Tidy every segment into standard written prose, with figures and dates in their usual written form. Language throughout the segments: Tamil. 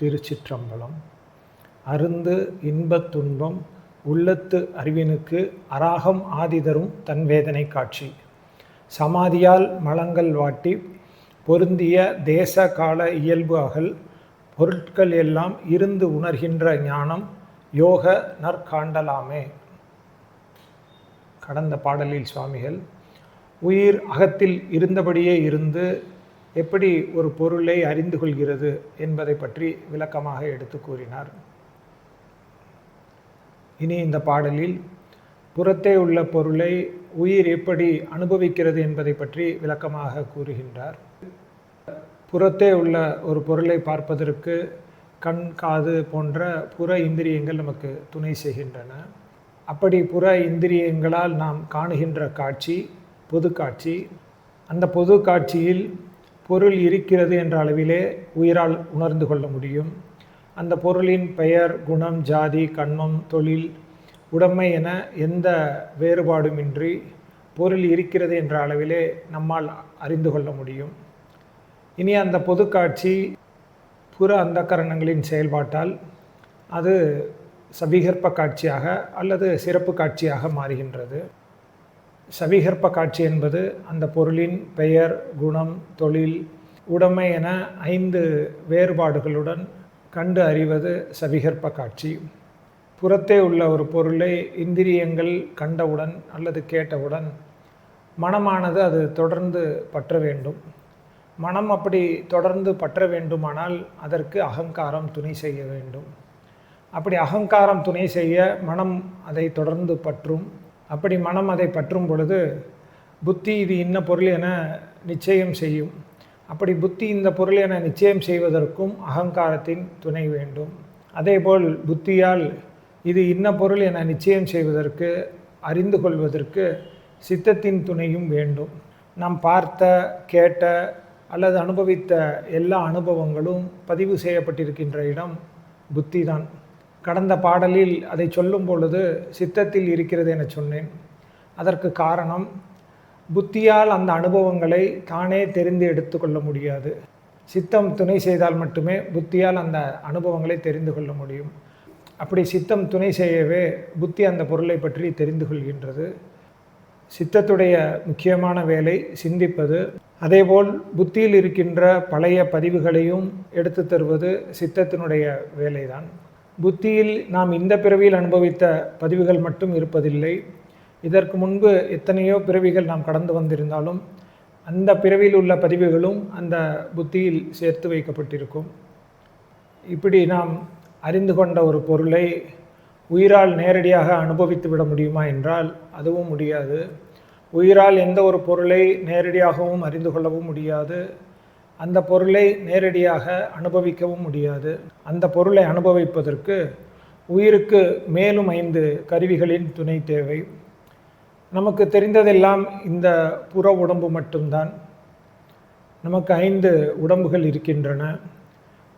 திருச்சிற்றம்பலம். அருந்து இன்பத் துன்பம் உள்ளத்து அறிவினுக்கு அராகம் ஆதிதரும் தன் வேதனை காட்சி. சமாதியால் மலங்கள் வாட்டி பொருந்திய தேச கால இயல்பு அகல் பொருட்கள் எல்லாம் இருந்து உணர்கின்ற ஞானம் யோக நற்காண்டலாமே. கடந்த பாடலில் சுவாமிகள் உயிர் அகத்தில் இருந்தபடியே இருந்து எப்படி ஒரு பொருளை அறிந்து கொள்கிறது என்பதை பற்றி விளக்கமாக எடுத்து கூறினார். இனி இந்த பாடலில் புறத்தே உள்ள பொருளை உயிர் எப்படி அனுபவிக்கிறது என்பதை பற்றி விளக்கமாக கூறுகின்றார். புறத்தே உள்ள ஒரு பொருளை பார்ப்பதற்கு கண், காது போன்ற புற இந்திரியங்கள் நமக்கு துணை செய்கின்றன. அப்படி புற இந்திரியங்களால் நாம் காணுகின்ற காட்சி பொது காட்சி. அந்த பொது காட்சியில் பொருள் இருக்கிறது என்ற அளவிலே உயிரால் உணர்ந்து கொள்ள முடியும். அந்த பொருளின் பெயர், குணம், ஜாதி, கண்மம், தொழில், உடைமை என எந்த வேறுபாடுமின்றி பொருள் இருக்கிறது என்ற அளவிலே நம்மால் அறிந்து கொள்ள முடியும். இனி அந்த பொது காட்சி புற அந்தக்கரணங்களின் செயல்பாட்டால் அது சவிகற்ப காட்சியாக அல்லது சிறப்பு காட்சியாக மாறுகின்றது. சவிகற்ப காட்சி என்பது அந்த பொருளின் பெயர், குணம், தொழில், உடைமை என 5 வேறுபாடுகளுடன் கண்டு அறிவது சவிகற்ப காட்சி. புறத்தே உள்ள ஒரு பொருளை இந்திரியங்கள் கண்டவுடன் அல்லது கேட்டவுடன் மனமானது அது தொடர்ந்து பற்ற வேண்டும். மனம் அப்படி தொடர்ந்து பற்ற வேண்டுமானால் அதற்கு அகங்காரம் துணை செய்ய வேண்டும். அப்படி அகங்காரம் துணை செய்ய மனம் அதை தொடர்ந்து பற்றும். அப்படி மனம் அதை பற்றும் பொழுது புத்தி இது இன்ன பொருள் என நிச்சயம் செய்யும். அப்படி புத்தி இந்த பொருள் என நிச்சயம் செய்வதற்கும் அகங்காரத்தின் துணை வேண்டும். அதேபோல் புத்தியால் இது இன்ன பொருள் என நிச்சயம் செய்வதற்கு, அறிந்து கொள்வதற்கு சித்தத்தின் துணையும் வேண்டும். நாம் பார்த்த, கேட்ட அல்லது அனுபவித்த எல்லா அனுபவங்களும் பதிவு செய்யப்பட்டிருக்கின்ற இடம் புத்தி தான். கடந்த பாடலில் அதை சொல்லும் பொழுது சித்தத்தில் இருக்கிறது என சொன்னேன். அதற்கு காரணம், புத்தியால் அந்த அனுபவங்களை தானே தெரிந்து எடுத்துக்கொள்ள முடியாது. சித்தம் துணை செய்தால் மட்டுமே புத்தியால் அந்த அனுபவங்களை தெரிந்து கொள்ள முடியும். அப்படி சித்தம் துணை செய்யவே புத்தி அந்த பொருளை பற்றி தெரிந்து கொள்கின்றது. சித்தத்துடைய முக்கியமான வேலை சிந்திப்பது. அதேபோல் புத்தியில் இருக்கின்ற பழைய பதிவுகளையும் எடுத்து தருவது சித்தத்தினுடைய வேலைதான். புத்தியில் நாம் இந்த பிறவியில் அனுபவித்த பதிவுகள் மட்டும் இருப்பதில்லை. இதற்கு முன்பு எத்தனையோ பிறவிகள் நாம் கடந்து வந்திருந்தாலும் அந்த பிறவியில் உள்ள பதிவுகளும் அந்த புத்தியில் சேர்த்து வைக்கப்பட்டிருக்கும். இப்படி நாம் அறிந்து கொண்ட ஒரு பொருளை உயிரால் நேரடியாக அனுபவித்து விட முடியுமா என்றால் அதுவும் முடியாது. உயிரால் எந்த ஒரு பொருளை நேரடியாகவும் அறிந்து கொள்ளவும் முடியாது. அந்த பொருளை நேரடியாக அனுபவிக்கவும் முடியாது. அந்த பொருளை அனுபவிப்பதற்கு உயிருக்கு மேலும் 5 கருவிகளின் துணை தேவை. நமக்கு தெரிந்ததெல்லாம் இந்த புற உடம்பு மட்டும்தான். நமக்கு 5 உடம்புகள் இருக்கின்றன.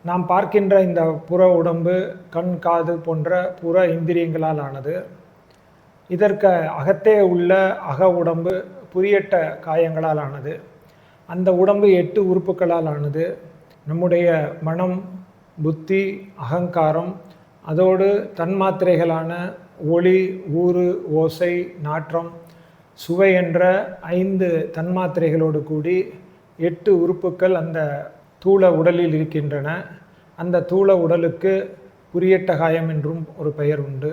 நாம் பார்க்கின்ற இந்த புற உடம்பு கண், காது போன்ற புற இந்திரியங்களால் ஆனது. இதற்கு அகத்தே உள்ள அக உடம்பு புரியட்ட காயங்களால் ஆனது. அந்த உடம்பு 8 உறுப்புகளால் ஆனது. நம்முடைய மனம், புத்தி, அகங்காரம், அதோடு தன்மாத்திரைகளான ஒளி, ஊறு, ஓசை, நாற்றம், சுவை என்ற 5 தன்மாத்திரைகளோடு கூடி 8 உறுப்புக்கள் அந்த தூள உடலில் இருக்கின்றன. அந்த தூள உடலுக்கு புரியட்ட காயம் என்றும் ஒரு பெயர் உண்டு.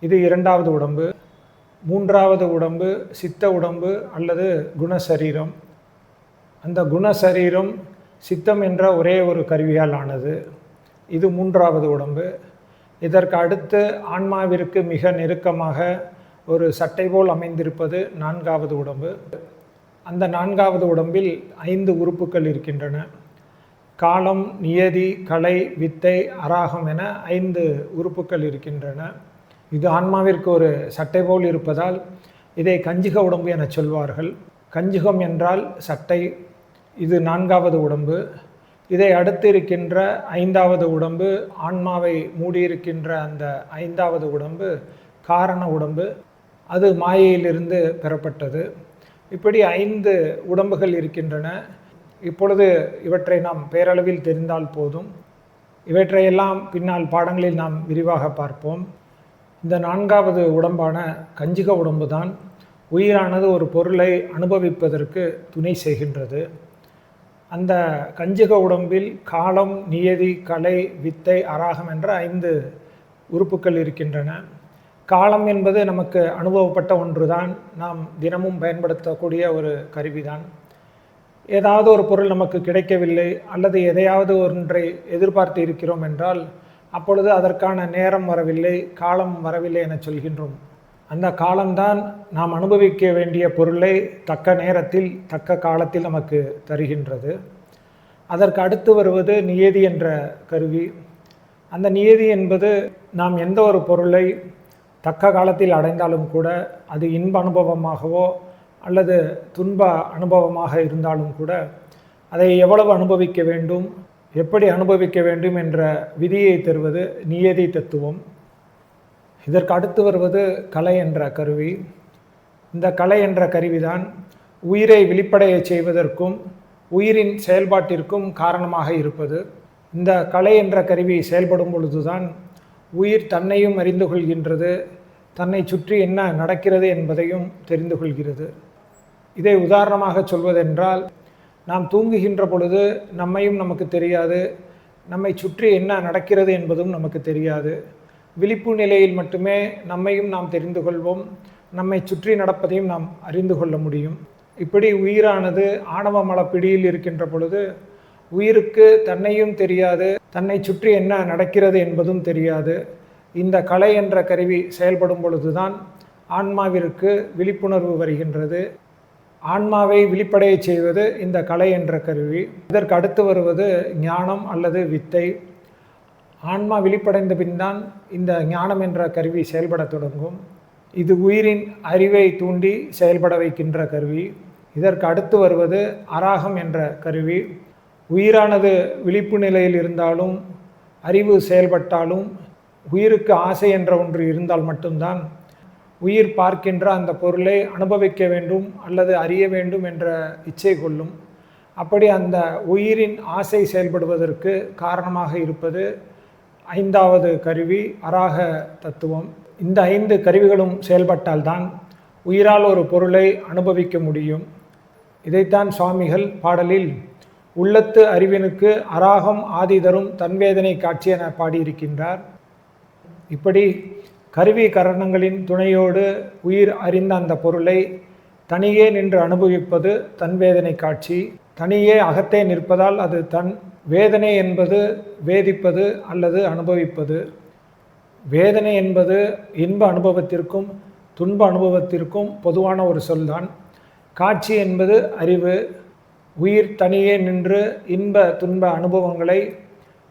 இது 2வது உடம்பு. 3வது உடம்பு சித்த உடம்பு அல்லது குணசரீரம். அந்த குணசரீரம் சித்தம் என்ற ஒரே ஒரு கருவியால் ஆனது. இது 3வது உடம்பு. இதற்கு அடுத்து ஆன்மாவிற்கு மிக நெருக்கமாக ஒரு சட்டை போல் அமைந்திருப்பது 4வது உடம்பு. அந்த 4வது உடம்பில் 5 உறுப்புக்கள் இருக்கின்றன. காலம், நியதி, கலை, வித்தை, அராகம் என 5 உறுப்புக்கள் இருக்கின்றன. இது ஆன்மாவிற்கு ஒரு சட்டை போல் இருப்பதால் இதை கஞ்சிக உடம்பு என சொல்வார்கள். கஞ்சிகம் என்றால் சட்டை. இது 4வது உடம்பு. இதை அடுத்து இருக்கின்ற 5வது உடம்பு, ஆன்மாவை மூடியிருக்கின்ற அந்த 5வது உடம்பு காரண உடம்பு. அது மாயையிலிருந்து பெறப்பட்டது. இப்படி 5 உடம்புகள் இருக்கின்றன. இப்பொழுது இவற்றை நாம் பேரளவில் தெரிந்தால் போதும். இவற்றையெல்லாம் பின்னால் பாடங்களில் நாம் விரிவாக பார்ப்போம். இந்த 4வது உடம்பான கஞ்சிக உடம்பு தான் உயிரானது ஒரு பொருளை அனுபவிப்பதற்கு துணை செய்கின்றது. அந்த கஞ்சிக உடம்பில் காலம், நியதி, கலை, வித்தை, அராகம் என்ற 5 உறுப்புக்கள் இருக்கின்றன. காலம் என்பது நமக்கு அனுபவப்பட்ட ஒன்றுதான், நாம் தினமும் பயன்படுத்தக்கூடிய ஒரு கருவிதான். ஏதாவது ஒரு பொருள் நமக்கு கிடைக்கவில்லை அல்லது எதையாவது ஒன்றை எதிர்பார்த்து இருக்கிறோம் என்றால் அப்பொழுது அதற்கான நேரம் வரவில்லை, காலம் வரவில்லை என சொல்கின்றோம். அந்த காலம்தான் நாம் அனுபவிக்க வேண்டிய பொருளை தக்க நேரத்தில் தக்க காலத்தில் நமக்கு தருகின்றது. அதற்கு அடுத்து வருவது நியதி என்ற கருவி. அந்த நியதி என்பது நாம் எந்த ஒரு பொருளை தக்க காலத்தில் அடைந்தாலும் கூட அது இன்ப அனுபவமாகவோ அல்லது துன்ப அனுபவமாக இருந்தாலும் கூட அதை எவ்வளவு அனுபவிக்க வேண்டும், எப்படி அனுபவிக்க வேண்டும் என்ற விதியை தருவது நியதி தத்துவம். இதற்கு அடுத்து வருவது கலை என்ற கருவி. இந்த கலை என்ற கருவிதான் உயிரை விழிப்படைய செய்வதற்கும் உயிரின் செயல்பாட்டிற்கும் காரணமாக இருப்பது. இந்த கலை என்ற கருவி செயல்படும் பொழுதுதான் உயிர் தன்னையும் அறிந்து கொள்கின்றது, தன்னை சுற்றி என்ன நடக்கிறது என்பதையும் தெரிந்து கொள்கிறது. இதை உதாரணமாக சொல்வதென்றால், நாம் தூங்குகின்ற பொழுது நம்மையும் நமக்கு தெரியாது, நம்மை சுற்றி என்ன நடக்கிறது என்பதும் நமக்கு தெரியாது. விழிப்பு நிலையில் மட்டுமே நம்மையும் நாம் தெரிந்து கொள்வோம், நம்மை சுற்றி நடப்பதையும் நாம் அறிந்து கொள்ள முடியும். இப்படி உயிரானது ஆணவ மலப்பிடியில் இருக்கின்ற பொழுது உயிருக்கு தன்னையும் தெரியாது, தன்னை சுற்றி என்ன நடக்கிறது என்பதும் தெரியாது. இந்த கலை என்ற கருவி செயல்படும் பொழுதுதான் ஆன்மாவிற்கு விழிப்புணர்வு வருகின்றது. ஆன்மாவை விழிப்படைய செய்வது இந்த கலை என்ற கருவி. இதற்கு அடுத்து வருவது ஞானம் அல்லது வித்தை. ஆன்மா விழிப்படைந்த பின்தான் இந்த ஞானம் என்ற கருவி செயல்பட தொடங்கும். இது உயிரின் அறிவை தூண்டி செயல்பட வைக்கின்ற கருவி. இதற்கு அடுத்து வருவது அராகம் என்ற கருவி. உயிரானது விழிப்பு நிலையில் இருந்தாலும் அறிவு செயல்பட்டாலும் உயிருக்கு ஆசை என்ற ஒன்று இருந்தால் மட்டும்தான் உயிர் பார்க்கின்ற அந்த பொருளை அனுபவிக்க வேண்டும் அல்லது அறிய வேண்டும் என்ற இச்சை கொள்ளும். அப்படி அந்த உயிரின் ஆசை செயல்படுவதற்கு காரணமாக இருப்பது 5வது கருவி அராக தத்துவம். இந்த 5 கருவிகளும் செயல்பட்டால்தான் உயிரால் ஒரு பொருளை அனுபவிக்க முடியும். இதைத்தான் சுவாமிகள் பாடலில் உள்ளத்து அறிவினுக்கு அராகம் ஆதி தரும் தன்வேதனை காட்சி என பாடியிருக்கின்றார். இப்படி கருவி கரணங்களின் துணையோடு உயிர் அறிந்த அந்த பொருளை தனியே நின்று அனுபவிப்பது தன்வேதனை காட்சி. தனியே அகத்தே நிற்பதால் அது தன். வேதனை என்பது வேதிப்பது அல்லது அனுபவிப்பது. வேதனை என்பது இன்ப அனுபவத்திற்கும் துன்ப அனுபவத்திற்கும் பொதுவான ஒரு சொல்தான். காட்சி என்பது அறிவு. உயிர் தனியே நின்று இன்ப துன்ப அனுபவங்களை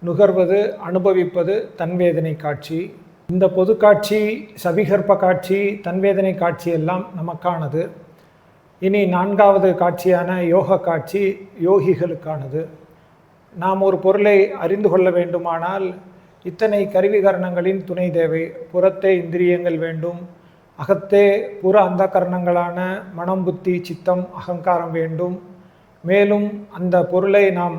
நுகர்வது அனுபவிப்பது தன்வேதனை காட்சி. இந்த பொது காட்சி, சவிகற்ப காட்சி, தன்வேதனை காட்சி எல்லாம் நமக்கானது. இனி 4வது காட்சியான யோக காட்சி யோகிகளுக்கானது. நாம் ஒரு பொருளை அறிந்து கொள்ள வேண்டுமானால் இத்தனை கருவிகரணங்களின் துணை தேவை. புறத்தே இந்திரியங்கள் வேண்டும், அகத்தே புற அந்த கரணங்களான மனம், புத்தி, சித்தம், அகங்காரம் வேண்டும். மேலும் அந்த பொருளை நாம்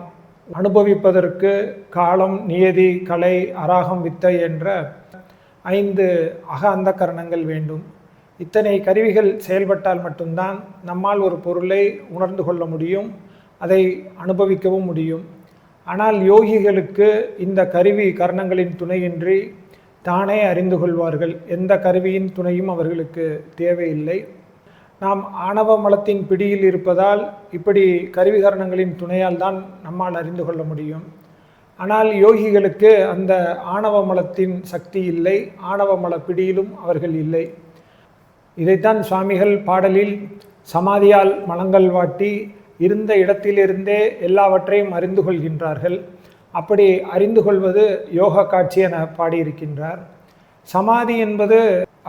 அனுபவிப்பதற்கு காலம், நியதி, கலை, அராகம், வித்தை என்ற 5 அக அந்த கரணங்கள் வேண்டும். இத்தனை கருவிகள் செயல்பட்டால் மட்டும்தான் நம்மால் ஒரு பொருளை உணர்ந்து கொள்ள முடியும், அதை அனுபவிக்கவும் முடியும். ஆனால் யோகிகளுக்கு இந்த கருவி கரணங்களின் துணையின்றி தானே அறிந்து கொள்வார்கள். எந்த கருவியின் துணையும் அவர்களுக்கு தேவையில்லை. நாம் ஆணவ மலத்தின் பிடியில் இருப்பதால் இப்படி கருவிகரணங்களின் துணையால் தான் நம்மால் அறிந்து கொள்ள முடியும். ஆனால் யோகிகளுக்கு அந்த ஆணவ மலத்தின் சக்தி இல்லை, ஆணவ மல பிடியிலும் அவர்கள் இல்லை. இதைத்தான் சுவாமிகள் பாடலில் சமாதியால் மலங்கள் வாட்டி இருந்த இடத்திலிருந்தே எல்லாவற்றையும் அறிந்து கொள்கின்றார்கள். அப்படி அறிந்து கொள்வது யோக காட்சி என பாடியிருக்கின்றார். சமாதி என்பது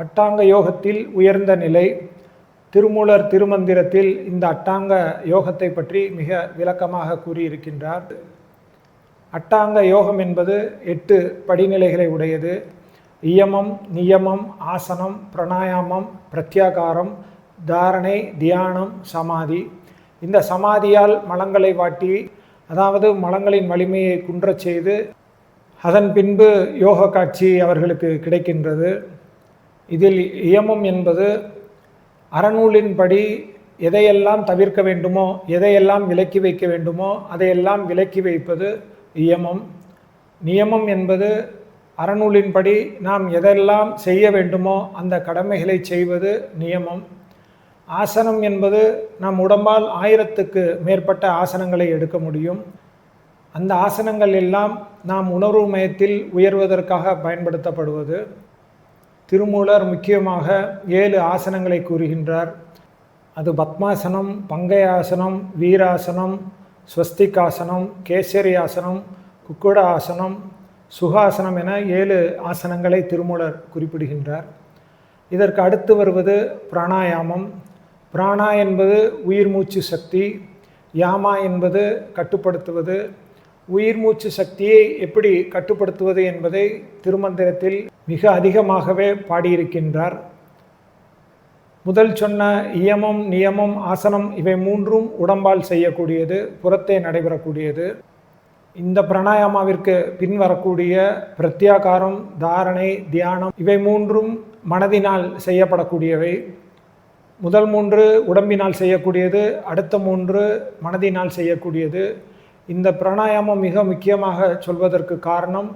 அட்டாங்க யோகத்தில் உயர்ந்த நிலை. திருமூலர் திருமந்திரத்தில் இந்த அட்டாங்க யோகத்தை பற்றி மிக விளக்கமாக கூறியிருக்கின்றார். அட்டாங்க யோகம் என்பது 8 படிநிலைகளை உடையது. இயமம், நியமம், ஆசனம், பிராணாயாமம், பிரத்யாகாரம், தாரணை, தியானம், சமாதி. இந்த சமாதியால் மலங்களை வாட்டி, அதாவது மலங்களின் வலிமையை குன்றச் செய்து அதன் பின்பு யோக காட்சி அவர்களுக்கு கிடைக்கின்றது. இதில் இயமம் என்பது அறநூலின்படி எதையெல்லாம் தவிர்க்க வேண்டுமோ, எதையெல்லாம் விலக்கி வைக்க வேண்டுமோ அதையெல்லாம் விலக்கி வைப்பது இயமம். நியமம் என்பது அறநூலின்படி நாம் எதெல்லாம் செய்ய வேண்டுமோ அந்த கடமைகளை செய்வது நியமம். ஆசனம் என்பது நம் உடம்பால் 1000க்கு மேற்பட்ட ஆசனங்களை எடுக்க முடியும். அந்த ஆசனங்கள் எல்லாம் நாம் உணர்வு மயத்தில் உயர்வதற்காக பயன்படுத்தப்படுவது. திருமூலர் முக்கியமாக 7 ஆசனங்களை கூறுகின்றார். அது பத்மாசனம், பங்கயாசனம், வீராசனம், ஸ்வஸ்திகாசனம், கேசரி ஆசனம், குக்குட ஆசனம், சுகாசனம் என 7 ஆசனங்களை திருமூலர் குறிப்பிடுகின்றார். இதற்கு அடுத்து வருவது பிராணாயாமம். பிராணா என்பது உயிர் மூச்சு சக்தி, யாமா என்பது கட்டுப்படுத்துவது. உயிர் மூச்சு சக்தியை எப்படி கட்டுப்படுத்துவது என்பதை திருமந்திரத்தில் மிக அதிகமாகவே பாடியிருக்கின்றார். முதல் சொன்ன இயமம், நியமம், ஆசனம் இவை 3ம் உடம்பால் செய்யக்கூடியது, புறத்தே நடைபெறக்கூடியது. இந்த பிராணாயாமாவிற்கு பின்வரக்கூடிய பிரத்யாகாரம், தாரணை, தியானம் இவை 3ம் மனதினால் செய்யப்படக்கூடியவை. முதல் 3 உடம்பினால் செய்யக்கூடியது, அடுத்த 3 மனதினால் செய்யக்கூடியது. இந்த பிராணாயாமம் மிக முக்கியமாக சொல்வதற்கு காரணம்,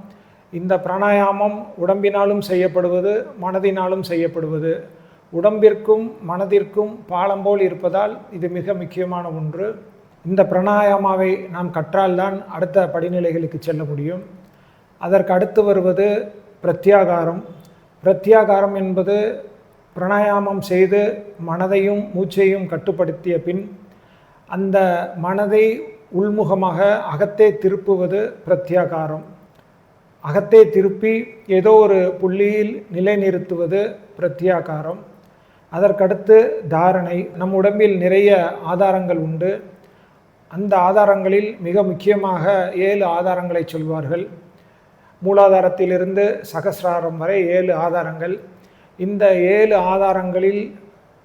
இந்த பிராணாயாமம் உடம்பினாலும் செய்யப்படுவது, மனதினாலும் செய்யப்படுவது. உடம்பிற்கும் மனதிற்கும் பாலம் போல் இருப்பதால் இது மிக முக்கியமான ஒன்று. இந்த பிராணாயாமாவை நாம் கற்றால்தான் அடுத்த படிநிலைகளுக்கு செல்ல முடியும். அதற்கு அடுத்து வருவது பிரத்யாகாரம். பிரத்யாகாரம் என்பது பிராணாயாமம் செய்து மனதையும் மூச்சையும் கட்டுப்படுத்திய பின் அந்த மனதை உள்முகமாக அகத்தே திருப்புவது பிரத்யாகாரம். அகத்தே திருப்பி ஏதோ ஒரு புள்ளியில் நிலைநிறுத்துவது பிரத்யாகாரம். அதற்கடுத்து தாரணை. நம் உடம்பில் நிறைய ஆதாரங்கள் உண்டு. அந்த ஆதாரங்களில் மிக முக்கியமாக 7 ஆதாரங்களை சொல்வார்கள். மூலாதாரத்திலிருந்து சகசிராரம் வரை 7 ஆதாரங்கள். இந்த 7 ஆதாரங்களில்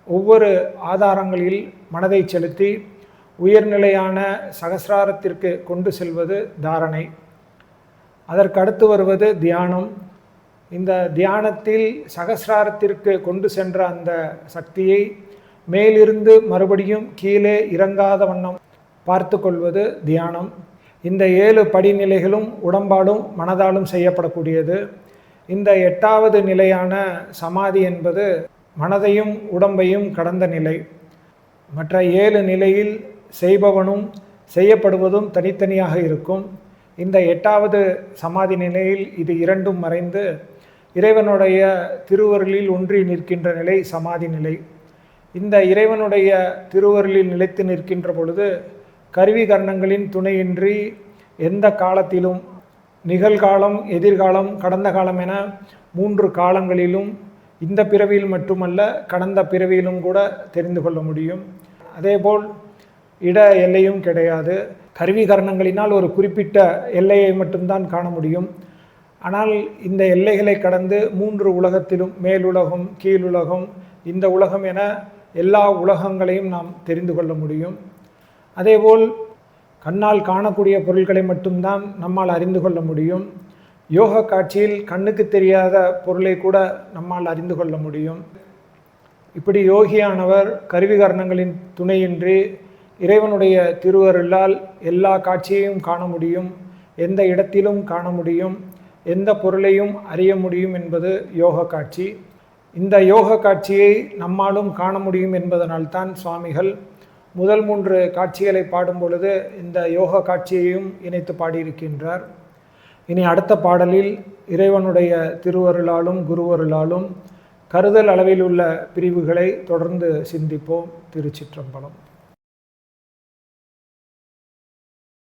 ஒவ்வொரு ஆதாரங்களில் மனதை செலுத்தி உயர்நிலையான சகசிராரத்திற்கு கொண்டு செல்வது தாரணை. அதற்கு அடுத்து வருவது தியானம். இந்த தியானத்தில் சகசிராரத்திற்கு கொண்டு சென்ற அந்த சக்தியை மேலிருந்து மறுபடியும் கீழே இறங்காத வண்ணம் பார்த்து கொள்வது தியானம். இந்த 7 படிநிலைகளும் உடம்பாலும் மனதாலும் செய்யப்படக்கூடியது. இந்த 8வது நிலையான சமாதி என்பது மனதையும் உடம்பையும் கடந்த நிலை. மற்ற 7 நிலையில் செய்பவனும் செய்யப்படுவதும் தனித்தனியாக இருக்கும். இந்த 8வது சமாதி நிலையில் இது 2ம் மறைந்து இறைவனுடைய திருவருளில் ஒன்றி நிற்கின்ற நிலை சமாதி நிலை. இந்த இறைவனுடைய திருவருளில் நிலைத்து நிற்கின்ற பொழுது கருவி கரணங்களின் துணையின்றி எந்த காலத்திலும், நிகழ்காலம், எதிர்காலம், கடந்த காலம் என 3 காலங்களிலும் இந்த பிறவியில் மட்டுமல்ல கடந்த பிறவியிலும் கூட தெரிந்து கொள்ள முடியும். அதேபோல் இட எல்லையும் கிடையாது. கருவி கரணங்களினால் ஒரு குறிப்பிட்ட எல்லையை மட்டும்தான் காண முடியும். ஆனால் இந்த எல்லைகளை கடந்து 3 உலகத்திலும், மேலுலகம், கீழுலகம், இந்த உலகம் என எல்லா உலகங்களையும் நாம் தெரிந்து கொள்ள முடியும். அதேபோல் கண்ணால் காணக்கூடிய பொருட்களை மட்டும்தான் நம்மால் அறிந்து கொள்ள முடியும். யோக காட்சியில் கண்ணுக்கு தெரியாத பொருளை கூட நம்மால் அறிந்து கொள்ள முடியும். இப்படி யோகியானவர் கருவி கரணங்களின் துணையின்றி இறைவனுடைய திருவருளால் எல்லா காட்சியையும் காண முடியும், எந்த இடத்திலும் காண முடியும், எந்த பொருளையும் அறிய முடியும் என்பது யோக காட்சி. இந்த யோக காட்சியை நம்மாலும் காண முடியும் என்பதனால்தான் சுவாமிகள் முதல் 3 காட்சிகளை பாடும் பொழுது இந்த யோக காட்சியையும் இணைத்து பாடியிருக்கின்றார். இனி அடுத்த பாடலில் இறைவனுடைய திருவருளாலும் குருவருளாலும் கருதல் அளவில் உள்ள பிரிவுகளை தொடர்ந்து சிந்திப்போம். திருச்சிற்றம்பலம்.